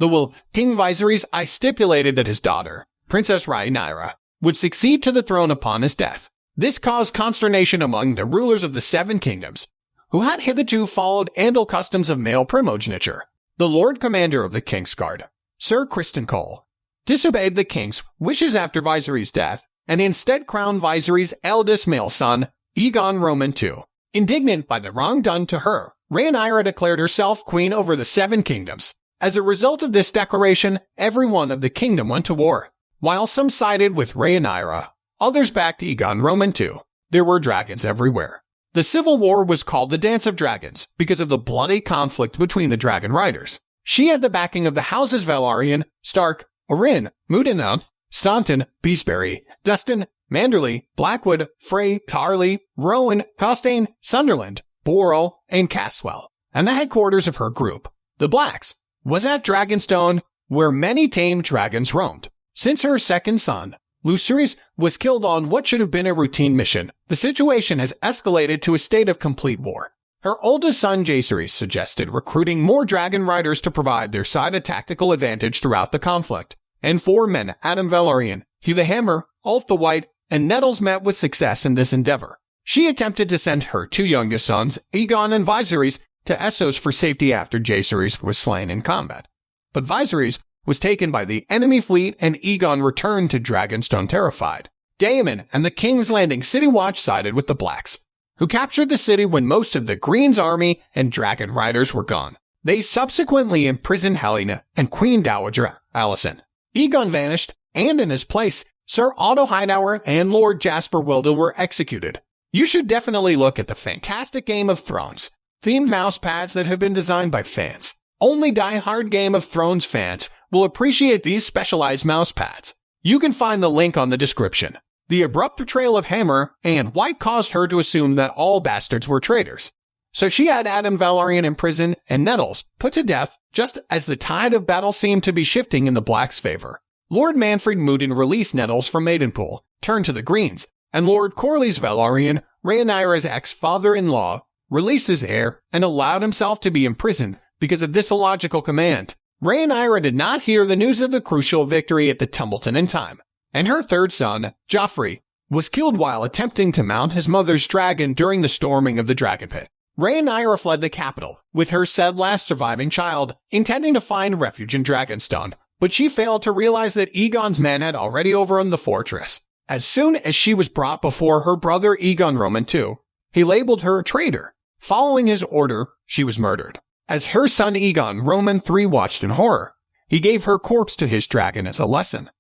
The will King Viserys I stipulated that his daughter, Princess Rhaenyra, would succeed to the throne upon his death. This caused consternation among the rulers of the Seven Kingdoms, who had hitherto followed Andal customs of male primogeniture. The Lord Commander of the Kingsguard, Sir Criston Cole, disobeyed the king's wishes after Viserys' death, and instead crowned Viserys' eldest male son, Aegon II. Indignant by the wrong done to her, Rhaenyra declared herself queen over the Seven Kingdoms. As a result of this declaration, every one of the kingdom went to war. While some sided with Rhaenyra, others backed Aegon II. There were dragons everywhere. The civil war was called the Dance of Dragons because of the bloody conflict between the dragon riders. She had the backing of the houses Velaryon, Stark, Orin, Moodinot, Staunton, Beesbury, Dustin, Manderley, Blackwood, Frey, Tarley, Rowan, Costain, Sunderland, Borough, and Caswell, and the headquarters of her group, the Blacks, was at Dragonstone, where many tamed dragons roamed. Since her second son, Lucerys, was killed on what should have been a routine mission, the situation has escalated to a state of complete war. Her oldest son Jaehaerys suggested recruiting more dragon riders to provide their side a tactical advantage throughout the conflict, and 4 men, Adam Velaryon, Hugh the Hammer, Ulf the White, and Nettles met with success in this endeavor. She attempted to send her 2 youngest sons, Aegon and Viserys, to Essos for safety after Jaehaerys was slain in combat. But Viserys was taken by the enemy fleet and Aegon returned to Dragonstone terrified. Daemon and the King's Landing City Watch sided with the Blacks, who captured the city when most of the Green's army and dragon riders were gone. They subsequently imprisoned Helena and Queen Dowager Alicent. Aegon vanished, and in his place, Sir Otto Hightower and Lord Jasper Wildell were executed. You should definitely look at the fantastic Game of Thrones themed mouse pads that have been designed by fans. Only die-hard Game of Thrones fans will appreciate these specialized mouse pads. You can find the link on the description. The abrupt betrayal of Hammer and White caused her to assume that all bastards were traitors. So she had Adam Velaryon imprisoned and Nettles put to death just as the tide of battle seemed to be shifting in the Blacks' favor. Lord Manfred Moodin released Nettles from Maidenpool, turned to the Greens, and Lord Corlys Velaryon, Rhaenyra's ex-father-in-law, released his heir and allowed himself to be imprisoned because of this illogical command. Rhaenyra did not hear the news of the crucial victory at the Tumbleton in time, and her third son, Joffrey, was killed while attempting to mount his mother's dragon during the storming of the Dragon Pit. Rhaenyra fled the capital, with her said last surviving child, intending to find refuge in Dragonstone, but she failed to realize that Aegon's men had already overrun the fortress. As soon as she was brought before her brother Aegon II, he labeled her a traitor. Following his order, she was murdered. As her son Aegon III watched in horror, he gave her corpse to his dragon as a lesson.